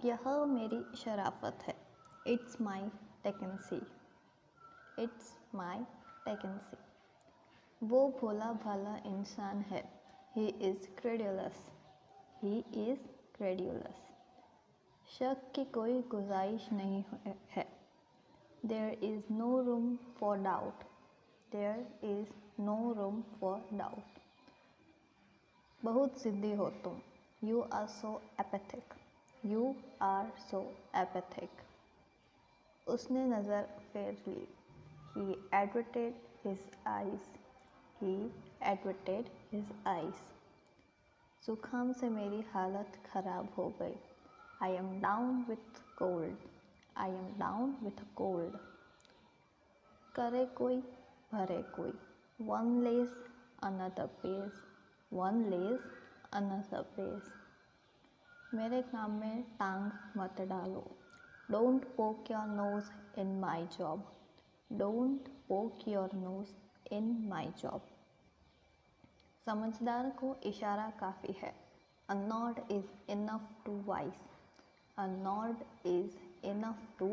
यह मेरी शराफत है। It's my decency. It's my decency. वो भोला भाला इंसान है। He is credulous. He is credulous. शक की कोई गुंजाइश नहीं है। There is no room for doubt. There is no room for doubt. बहुत ज़िद्दी हो तुम। You are so apathetic. You are so apathetic. उसने नज़र फेर ली। He averted his eyes. He averted his eyes. जुकाम से मेरी हालत ख़राब हो गई। I am down with cold. I am down with cold. करे कोई भरे कोई। One lays another pays. One lays another pays. मेरे काम में टांग मत डालो। Don't poke your nose in my job. Don't poke your nose in my job. समझदार को इशारा काफ़ी है। A nod is enough to wise. A nod is enough to